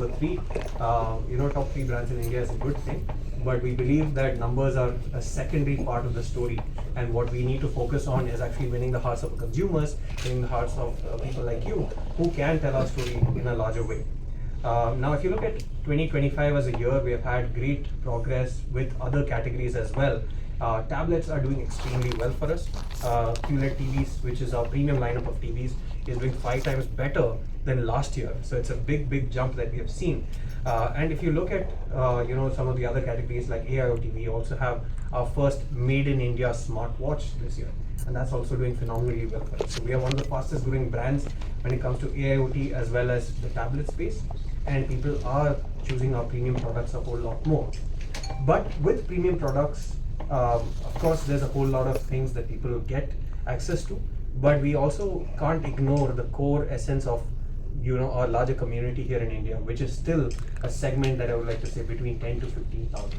number three, top three brands in India is a good thing. But we believe that numbers are a secondary part of the story, and what we need to focus on is actually winning the hearts of consumers, winning the hearts of people like you who can tell our story in a larger way. Now, if you look at 2025 as a year, we have had great progress with other categories as well. Tablets are doing extremely well for us. QLED TVs, which is our premium lineup of TVs, is doing 5 times better than last year. So it's a big jump that we have seen. And if you look at some of the other categories like AIoT, we also have our first made in India smartwatch this year, and that's also doing phenomenally well for us. So we are one of the fastest growing brands when it comes to AIoT as well as the tablet space, and people are choosing our premium products a whole lot more. But with premium products, of course, there's a whole lot of things that people get access to, but we also can't ignore the core essence of our larger community here in India, which is still a segment that I would like to say between 10 to 15,000.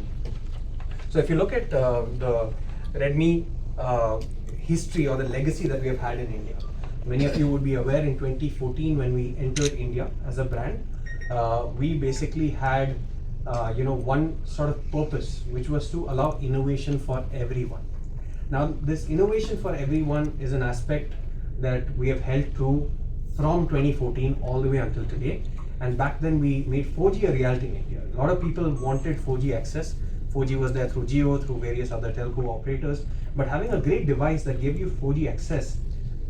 So if you look at the Redmi history or the legacy that we have had in India, many of you would be aware in 2014 when we entered India as a brand, we basically had one sort of purpose, which was to allow innovation for everyone. Now, this innovation for everyone is an aspect that we have held true from 2014 all the way until today. And back then we made 4G a reality in India. A lot of people wanted 4G access. 4G was there through Jio, through various other telco operators, but having a great device that gave you 4G access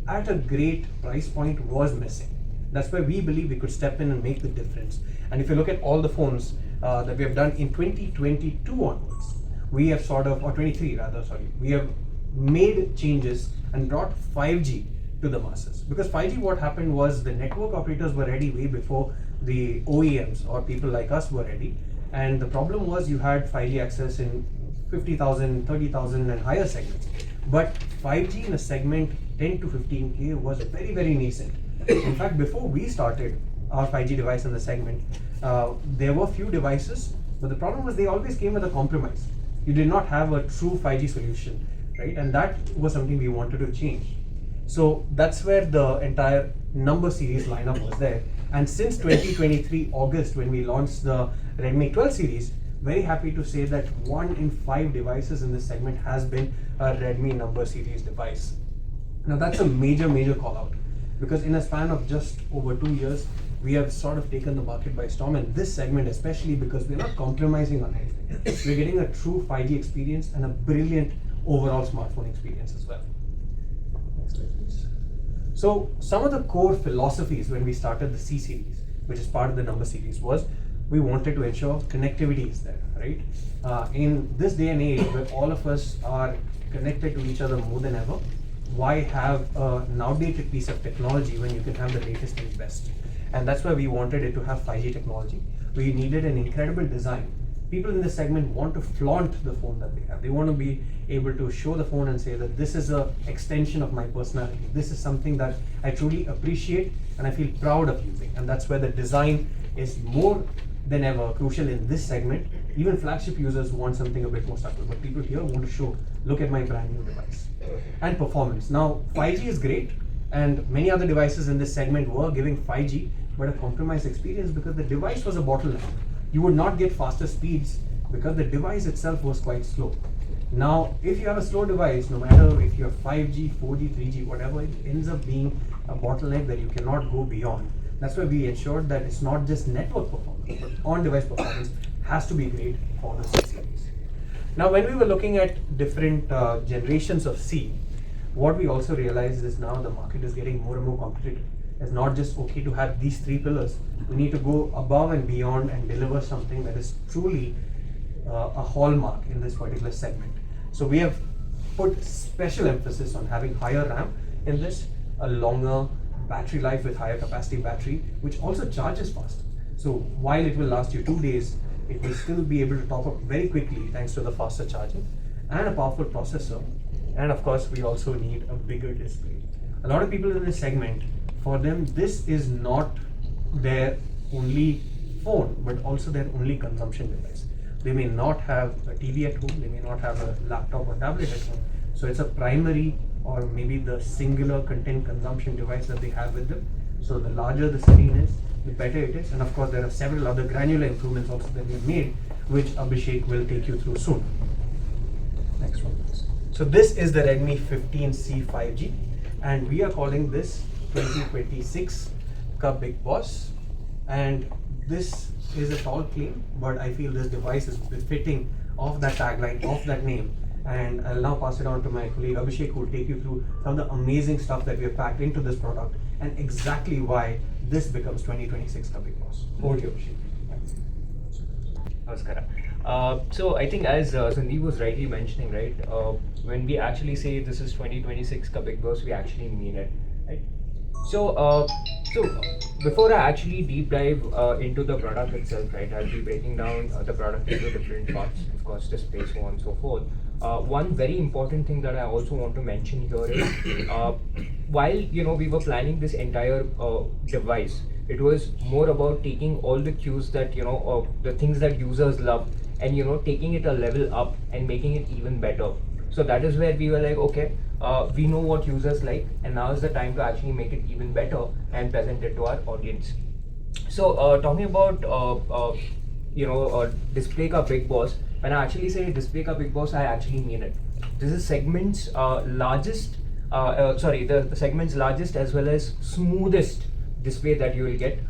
at a great price point was missing. That's why we believe we could step in and make the difference. And if you look at all the phones that we have done in 2022 onwards, we have or 23 rather, we have made changes and brought 5G to the masses. Because 5G, what happened was the network operators were ready way before the OEMs or people like us were ready. And the problem was you had 5G access in 50,000, 30,000 and higher segments. But 5G in a segment 10 to 15K was very nascent. In fact, before we started our 5G device in the segment, there were few devices, but the problem was they always came with a compromise. You did not have a true 5G solution, right? And that was something we wanted to change. So that's where the entire number series lineup was there. And since 2023 August, when we launched the Redmi 12 series, very happy to say that 1 in 5 devices in this segment has been a Redmi number series device. Now that's a major call out, because in a span of just over 2 years, we have sort of taken the market by storm in this segment, especially because we're not compromising on anything. We're getting a true 5G experience and a brilliant overall smartphone experience as well. Next slide, please. So some of the core philosophies when we started the C series, which is part of the number series, was we wanted to ensure connectivity is there, right? In this day and age where all of us are connected to each other more than ever, why have an outdated piece of technology when you can have the latest and best? And that's why we wanted it to have 5G technology. We needed an incredible design. People in this segment want to flaunt the phone that they have. They want to be able to show the phone and say that this is an extension of my personality. This is something that I truly appreciate and I feel proud of using. And that's where the design is more than ever crucial in this segment. Even flagship users want something a bit more subtle, but people here want to show, look at my brand new device. And performance. Now, 5G is great, and many other devices in this segment were giving 5G, but a compromised experience because the device was a bottleneck. You would not get faster speeds because the device itself was quite slow. Now, if you have a slow device, no matter if you have 5G, 4G, 3G, whatever, it ends up being a bottleneck that you cannot go beyond. That's why we ensured that it's not just network performance, but on-device performance has to be great for the C series. Now, when we were looking at different generations of C, what we also realized is now the market is getting more and more competitive. It's not just okay to have these 3 pillars. We need to go above and beyond and deliver something that is truly a hallmark in this particular segment. So we have put special emphasis on having higher RAM in this, a longer battery life with higher capacity battery, which also charges fast. So while it will last you 2 days, it will still be able to top up very quickly thanks to the faster charging and a powerful processor. And of course, we also need a bigger display. A lot of people in this segment, for them, this is not their only phone, but also their only consumption device. They may not have a TV at home, they may not have a laptop or tablet at home. So it's a primary or maybe the singular content consumption device that they have with them. So the larger the screen is, the better it is. And of course, there are several other granular improvements also that we have made, which Abhishek will take you through soon. Next one, please. So this is the Redmi 15C 5G, and we are calling this 2026 Ka Big Boss. And this is a tall claim, but I feel this device is befitting of that tagline, of that name. And I'll now pass it on to my colleague Abhishek, who will take you through some of the amazing stuff that we have packed into this product and exactly why this becomes 2026 Ka Big Boss. Over to you, Abhishek. Namaskara. So I think as Sandeep was rightly mentioning, right, when we actually say this is 2026 Ka Big Boss, we actually mean it, right? So before I actually deep dive into the product itself, right, I'll be breaking down the product into different parts, of course, display, so on and so forth. One very important thing that I also want to mention here is while we were planning this entire device, it was more about taking all the cues that the things that users love and taking it a level up and making it even better. So that is where we were like, okay, we know what users like, and now is the time to actually make it even better and present it to our audience. So talking about display ka big boss, when I actually say display ka big boss, I actually mean it. This is segment's largest, the segment's largest as well as smoothest display that you will get,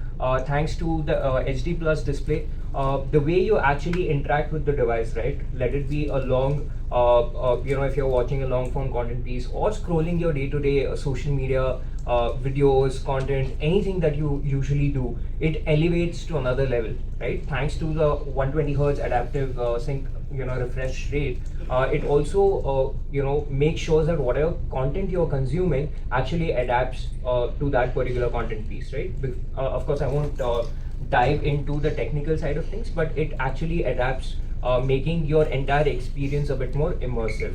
thanks to the HD Plus display. The way you actually interact with the device, right? Let it be a long, if you're watching a long form content piece or scrolling your day-to-day social media videos, content, anything that you usually do, it elevates to another level, right? Thanks to the 120 Hz adaptive sync, refresh rate. It also, makes sure that whatever content you're consuming actually adapts to that particular content piece, right? Of course, I won't dive into the technical side of things, but it actually adapts, making your entire experience a bit more immersive.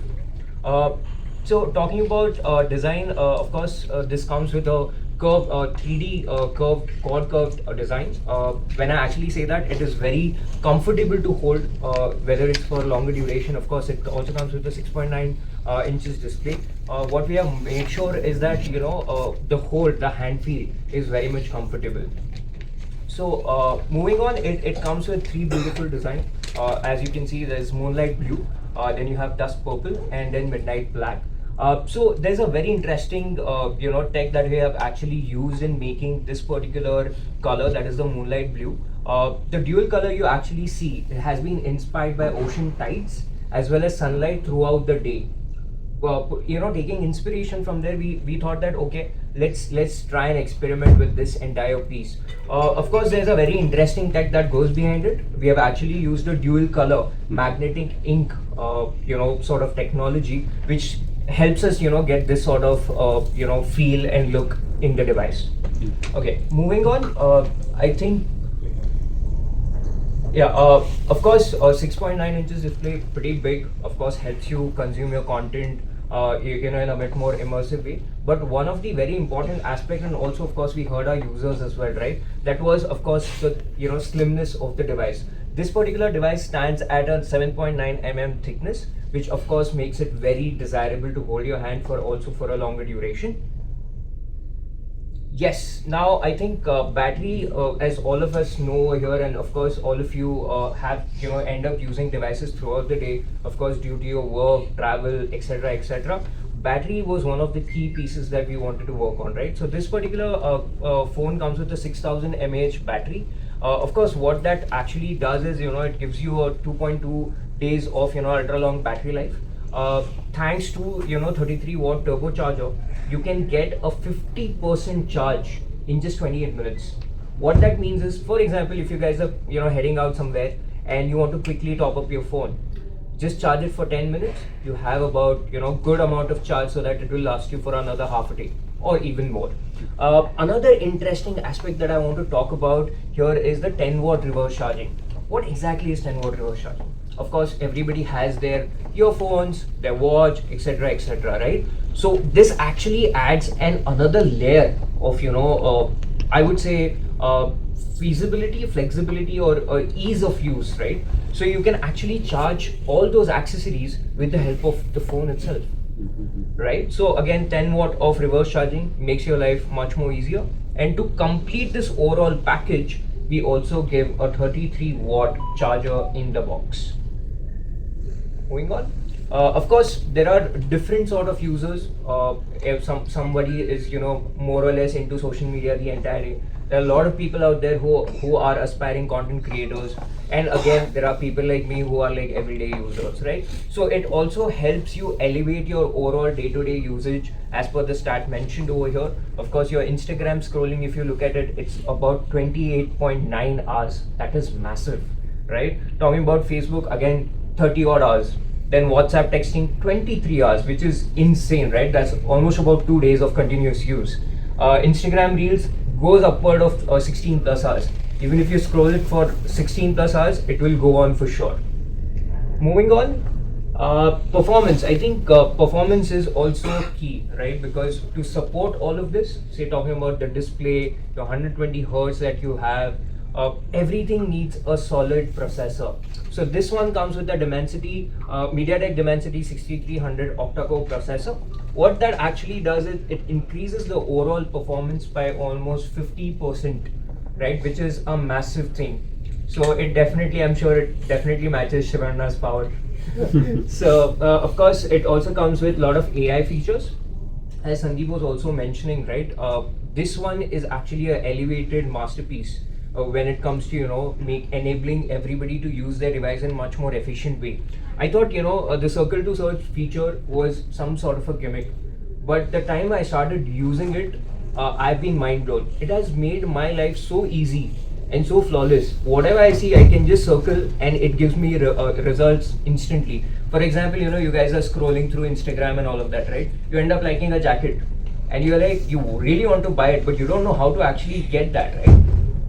So talking about design, of course, this comes with a curve, 3D curved, quad curved design. When I actually say that, it is very comfortable to hold, whether it's for longer duration. Of course, it also comes with a 6.9 inches display. What we have made sure is that the hold, the hand feel is very much comfortable. So moving on, it comes with three beautiful designs. As you can see, there's Moonlight Blue, then you have Dusk Purple, and then Midnight Black. So there's a very interesting tech that we have actually used in making this particular color, that is the Moonlight Blue. The dual color you actually see, it has been inspired by ocean tides as well as sunlight throughout the day. Taking inspiration from there, we thought that okay, let's try and experiment with this entire piece. Of course, there's a very interesting tech that goes behind it. We have actually used a dual color magnetic ink sort of technology, which helps us get this sort of feel and look in the device. Okay, moving on, I think of course 6.9 inches display, pretty big, of course helps you consume your content in a bit more immersive way. But one of the very important aspect, and also of course we heard our users as well, right, that was of course the slimness of the device. This particular device stands at a 7.9 mm thickness, which of course makes it very desirable to hold your hand for a longer duration. Yes, now I think battery, as all of us know here, and of course all of you have end up using devices throughout the day, of course due to your work, travel, etc, etc. Battery was one of the key pieces that we wanted to work on, right? So this particular phone comes with a 6000 mAh battery. Of course, what that actually does is it gives you a 2.2 days of ultra long battery life. Thanks to 33 watt turbocharger, you can get a 50% charge in just 28 minutes. What that means is, for example, if you guys are heading out somewhere and you want to quickly top up your phone, just charge it for 10 minutes. You have about good amount of charge so that it will last you for another half a day or even more. Another interesting aspect that I want to talk about here is the 10 watt reverse charging. What exactly is 10 watt reverse charging? Of course, everybody has their earphones, their watch, etc, etc, right? So this actually adds another layer of I would say feasibility, flexibility, or ease of use, right? So you can actually charge all those accessories with the help of the phone itself, right? So again, 10 watt of reverse charging makes your life much more easier, And to complete this overall package, we also give a 33-watt charger in the box. Moving on. Of course, there are different sort of users. If somebody is more or less into social media the entire day, there are a lot of people out there who are aspiring content creators, and again there are people like me who are like everyday users, right? So it also helps you elevate your overall day-to-day usage as per the stat mentioned over here. Of course, your Instagram scrolling, if you look at it, it's about 28.9 hours. That is massive, right? Talking about Facebook, again 30 odd hours. Then WhatsApp texting 23 hours, which is insane, right? That's almost about 2 days of continuous use. Instagram Reels goes upward of 16 plus hours. Even if you scroll it for 16 plus hours, it will go on for sure. Moving on, performance. I think performance is also key, right? Because to support all of this, say talking about the display, the 120 hertz that you have, everything needs a solid processor. So this one comes with the Dimensity, MediaTek Dimensity 6300 octa-core processor. What that actually does is it increases the overall performance by almost 50%, right? Which is a massive thing. So it definitely, I'm sure it definitely matches Shivanna's power. So of course, it also comes with a lot of AI features. As Sandeep was also mentioning, right? This one is actually an elevated masterpiece. When it comes to enabling everybody to use their device in much more efficient way. I thought the circle to search feature was some sort of a gimmick, but the time I started using it, I've been mind blown. It has made my life so easy and so flawless. Whatever I see, I can just circle and it gives me results instantly. For example, you guys are scrolling through Instagram and all of that, right? You end up liking a jacket and you're like, you really want to buy it, but you don't know how to actually get that, right?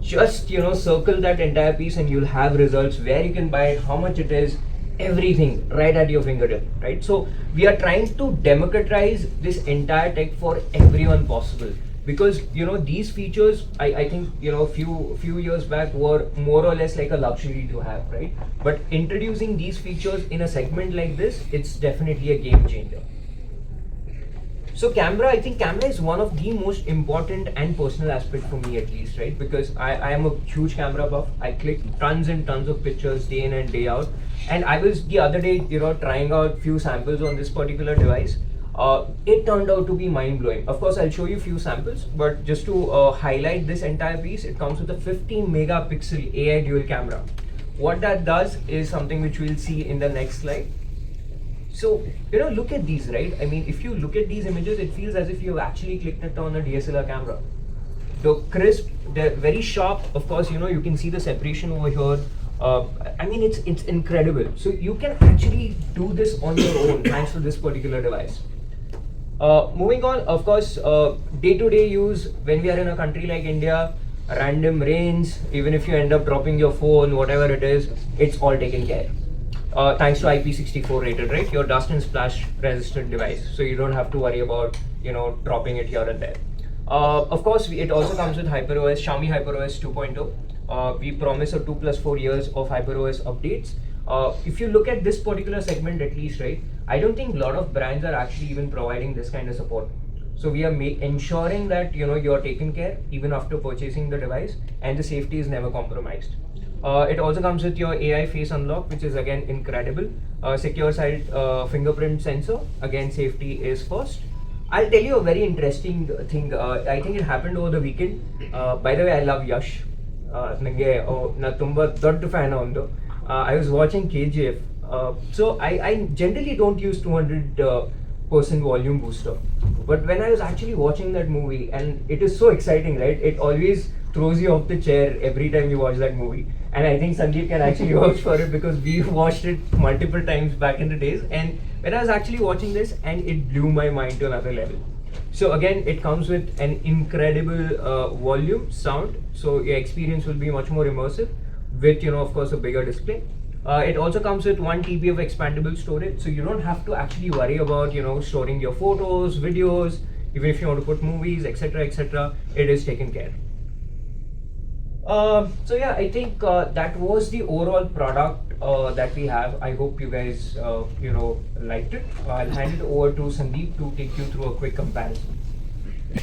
Just circle that entire piece and you'll have results where you can buy it, how much it is, everything right at your fingertip, right? So we are trying to democratize this entire tech for everyone possible, because these features I think few years back were more or less like a luxury to have, right? But introducing these features in a segment like this, it's definitely a game changer. So camera, I think camera is one of the most important and personal aspect for me, at least, right? Because I am a huge camera buff. I click tons and tons of pictures day in and day out. And I was the other day, trying out few samples on this particular device. It turned out to be mind-blowing. Of course, I'll show you few samples, but just to highlight this entire piece, it comes with a 50 megapixel AI dual camera. What that does is something which we'll see in the next slide. So, look at these, right? I mean, if you look at these images, it feels as if you've actually clicked it on a DSLR camera. The crisp, they're very sharp. Of course, you can see the separation over here. I mean, it's incredible. So you can actually do this on your own thanks to this particular device. Moving on, of course, day-to-day use, when we are in a country like India, random rains, even if you end up dropping your phone, whatever it is, it's all taken care. Thanks to IP64 rated, right? Your dust and splash resistant device, so you don't have to worry about dropping it here and there. Of course, it also comes with HyperOS, Xiaomi HyperOS 2.0. We promise a 2+4 years of HyperOS updates. If you look at this particular segment, at least, right, I don't think a lot of brands are actually even providing this kind of support. So we are ensuring that you're taken care even after purchasing the device, and the safety is never compromised. It also comes with your AI face unlock, which is again incredible. Secure side fingerprint sensor, again safety is first. I'll tell you a very interesting thing. I think it happened over the weekend. By the way, I love Yash. Na tumba doddu fan avundu. I was watching KGF. So I generally don't use 200% volume booster. But when I was actually watching that movie, and it is so exciting, right? It always throws you off the chair every time you watch that movie. And I think Sandeep can actually vouch for it, because we watched it multiple times back in the days. And when I was actually watching this, and it blew my mind to another level. So again, it comes with an incredible volume, sound. So your experience will be much more immersive with, of course, a bigger display. It also comes with 1 TB of expandable storage, so you don't have to actually worry about storing your photos, videos, even if you want to put movies, etc., etc. It is taken care. So yeah, I think that was the overall product that we have. I hope you guys liked it. I'll hand it over to Sandeep to take you through a quick comparison.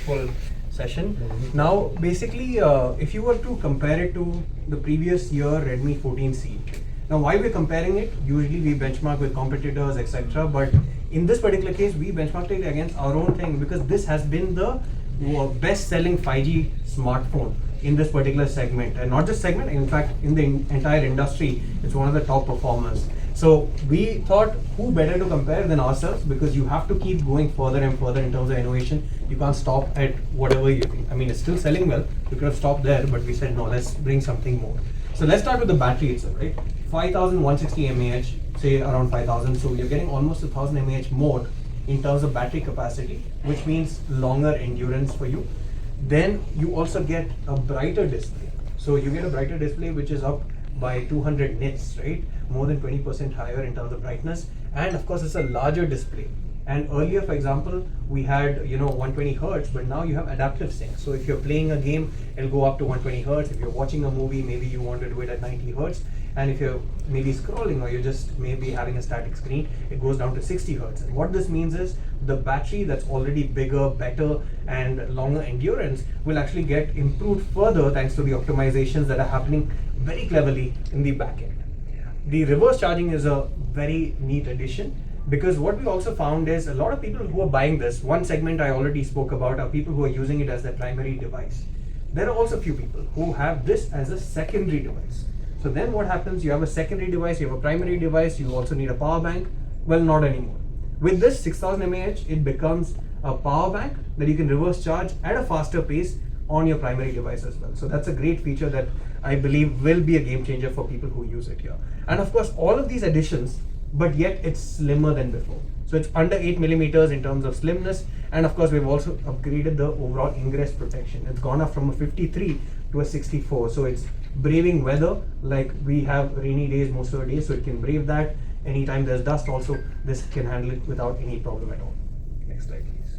Full. session. Now, basically, if you were to compare it to the previous year Redmi 14C, now why we're comparing it? Usually we benchmark with competitors, etc. But in this particular case, we benchmarked it against our own thing because this has been the best-selling 5G smartphone in this particular segment, and not just segment. In fact, in the entire industry, it's one of the top performers. So we thought, who better to compare than ourselves, because you have to keep going further and further in terms of innovation. You can't stop at whatever you think. I mean, it's still selling well. You could have stopped there, but we said no, let's bring something more. So let's start with the battery itself, right? 5160 mAh, say around 5000. So you're getting almost 1000 mAh more in terms of battery capacity, which means longer endurance for you. Then you also get a brighter display. So you get a brighter display which is up by 200 nits, right? More than 20% higher in terms of brightness. And of course, it's a larger display. And earlier, for example, we had 120 hertz, but now you have adaptive sync. So if you're playing a game, it'll go up to 120 hertz. If you're watching a movie, maybe you want to do it at 90 hertz. And if you're maybe scrolling or you're just maybe having a static screen, it goes down to 60 hertz. And what this means is the battery that's already bigger, better, and longer endurance will actually get improved further thanks to the optimizations that are happening very cleverly in the back end. The reverse charging is a very neat addition, because what we also found is a lot of people who are buying this, one segment I already spoke about are people who are using it as their primary device. There are also few people who have this as a secondary device. So then what happens? You have a secondary device, you have a primary device, you also need a power bank. Well, not anymore. With this 6000 mAh, it becomes a power bank that you can reverse charge at a faster pace on your primary device as well. So that's a great feature that I believe will be a game changer for people who use it here. And of course, all of these additions, but yet it's slimmer than before. So it's under 8 millimeters in terms of slimness. And of course, we've also upgraded the overall ingress protection. It's gone up from a 53 to a 64. So it's braving weather, like we have rainy days most of the day, so it can brave that. Anytime there's dust also, this can handle it without any problem at all. Next slide, please.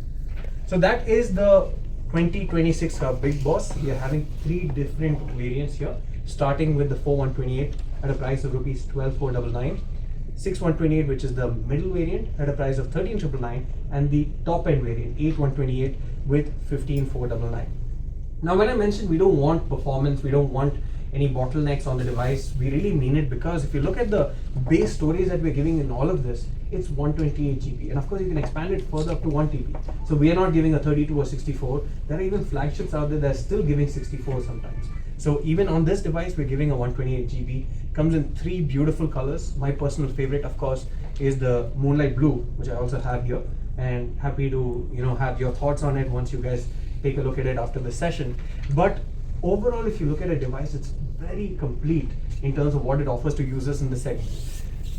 So that is the 2026 Big Boss. We are having 3 different variants here, starting with the 4128 at a price of rupees 12,499, 6128, which is the middle variant, at a price of 13,999, and the top end variant 8128 with 15,499. Now, when I mentioned we don't want performance, we don't want any bottlenecks on the device, we really mean it, because if you look at the base storage that we're giving in all of this, it's 128 GB, and of course you can expand it further up to 1 TB. So we are not giving a 32 or 64. There are even flagships out there that are still giving 64 sometimes. So even on this device, we're giving a 128 GB. Comes in 3 beautiful colors. My personal favorite, of course, is the Moonlight Blue, which I also have here, and happy to have your thoughts on it once you guys take a look at it after the session. But overall, if you look at a device, it's very complete in terms of what it offers to users in the segment.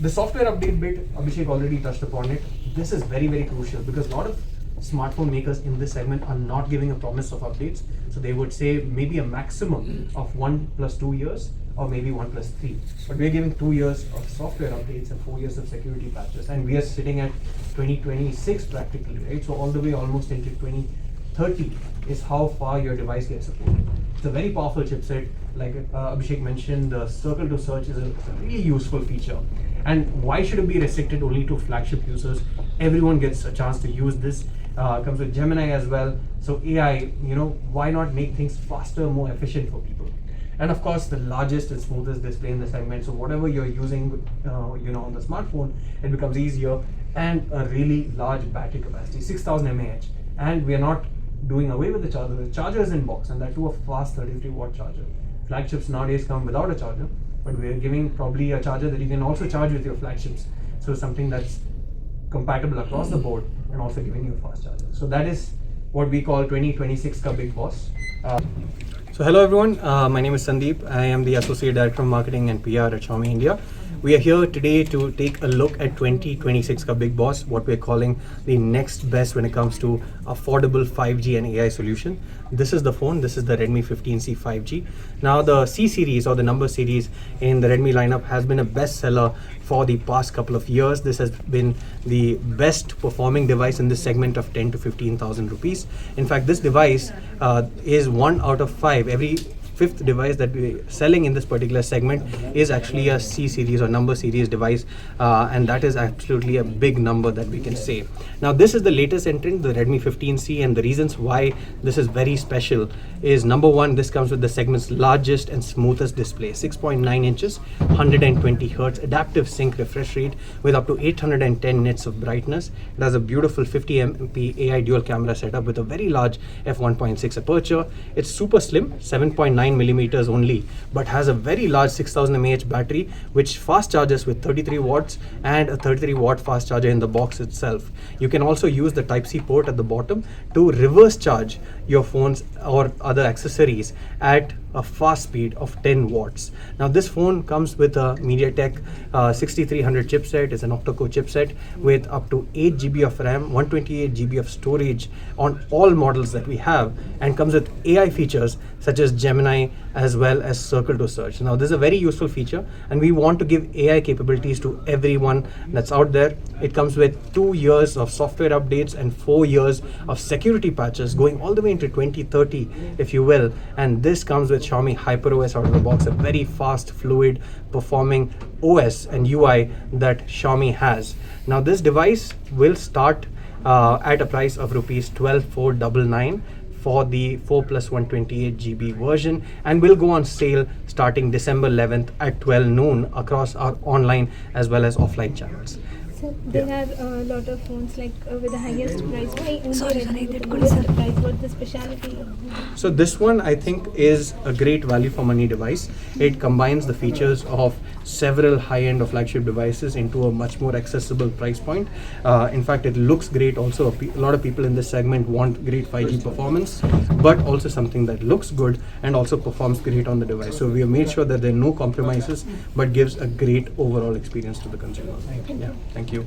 The software update bit, Abhishek already touched upon it. This is very, very crucial, because a lot of smartphone makers in this segment are not giving a promise of updates. So they would say maybe a maximum of 1 + 2 years, or maybe 1 + 3. But we're giving 2 years of software updates and 4 years of security patches. And we are sitting at 2026 practically, right? So all the way almost into 2030 is how far your device gets supported. It's a very powerful chipset. Like Abhishek mentioned, the circle to search is a really useful feature. And why should it be restricted only to flagship users? Everyone gets a chance to use this. Comes with Gemini as well. So AI, why not make things faster, more efficient for people? And of course, the largest and smoothest display in the segment. So whatever you're using, on the smartphone, it becomes easier. And a really large battery capacity, 6000 mAh. And we are not doing away with the charger. The charger is in box, and that too a fast 33-watt charger. Flagships nowadays come without a charger, but we are giving probably a charger that you can also charge with your flagships. So something that's compatible across the board and also giving you a fast charger. So that is what we call 2026 ka Big Boss. So hello everyone, my name is Sandeep. I am the Associate Director of Marketing and PR at Xiaomi India. We are here today to take a look at 2026 ka Big Boss, what we're calling the next best when it comes to affordable 5G and AI solution. This is the phone. This is the Redmi 15C 5G. Now the C series, or the number series in the Redmi lineup, has been a bestseller for the past couple of years. This has been the best performing device in this segment of 10 to 15,000 rupees. In fact, this device is 1 out of 5. Every fifth device that we're selling in this particular segment is actually a C series or number series device, and that is absolutely a big number that we can say. Now this is the latest entrant, the Redmi 15C, and the reasons why this is very special is, number one, this comes with the segment's largest and smoothest display, 6.9 inches, 120 hertz, adaptive sync refresh rate with up to 810 nits of brightness. It has a beautiful 50 MP AI dual camera setup with a very large f1.6 aperture. It's super slim, 7.9 millimeters only, but has a very large 6000 mAh battery, which fast charges with 33 watts and a 33 watt fast charger in the box itself. You can also use the Type-C port at the bottom to reverse charge your phones or other accessories at a fast speed of 10 watts. Now this phone comes with a MediaTek 6300 chipset. It's an octa-core chipset with up to 8 GB of RAM, 128 GB of storage on all models that we have, and comes with AI features such as Gemini as well as Circle to Search. Now this is a very useful feature, and we want to give AI capabilities to everyone that's out there. It comes with 2 years of software updates and 4 years of security patches going all the way into 2030, if you will, and this comes with Xiaomi HyperOS out of the box, a very fast, fluid performing OS and UI that Xiaomi has. Now this device will start at a price of rupees 12,499 for the 4 plus 128 GB version, and will go on sale starting December 11th at 12 noon across our online as well as offline channels. So there are a lot of phones like with the highest price. Why only Redmi with the lowest price? What's the specialty? So this one I think is a great value for money device. It combines the features of several high-end or flagship devices into a much more accessible price point. In fact, it looks great also. A lot of people in this segment want great 5G performance, but also something that looks good and also performs great on the device. So we have made sure that there are no compromises, but gives a great overall experience to the consumer. Yeah, thank you.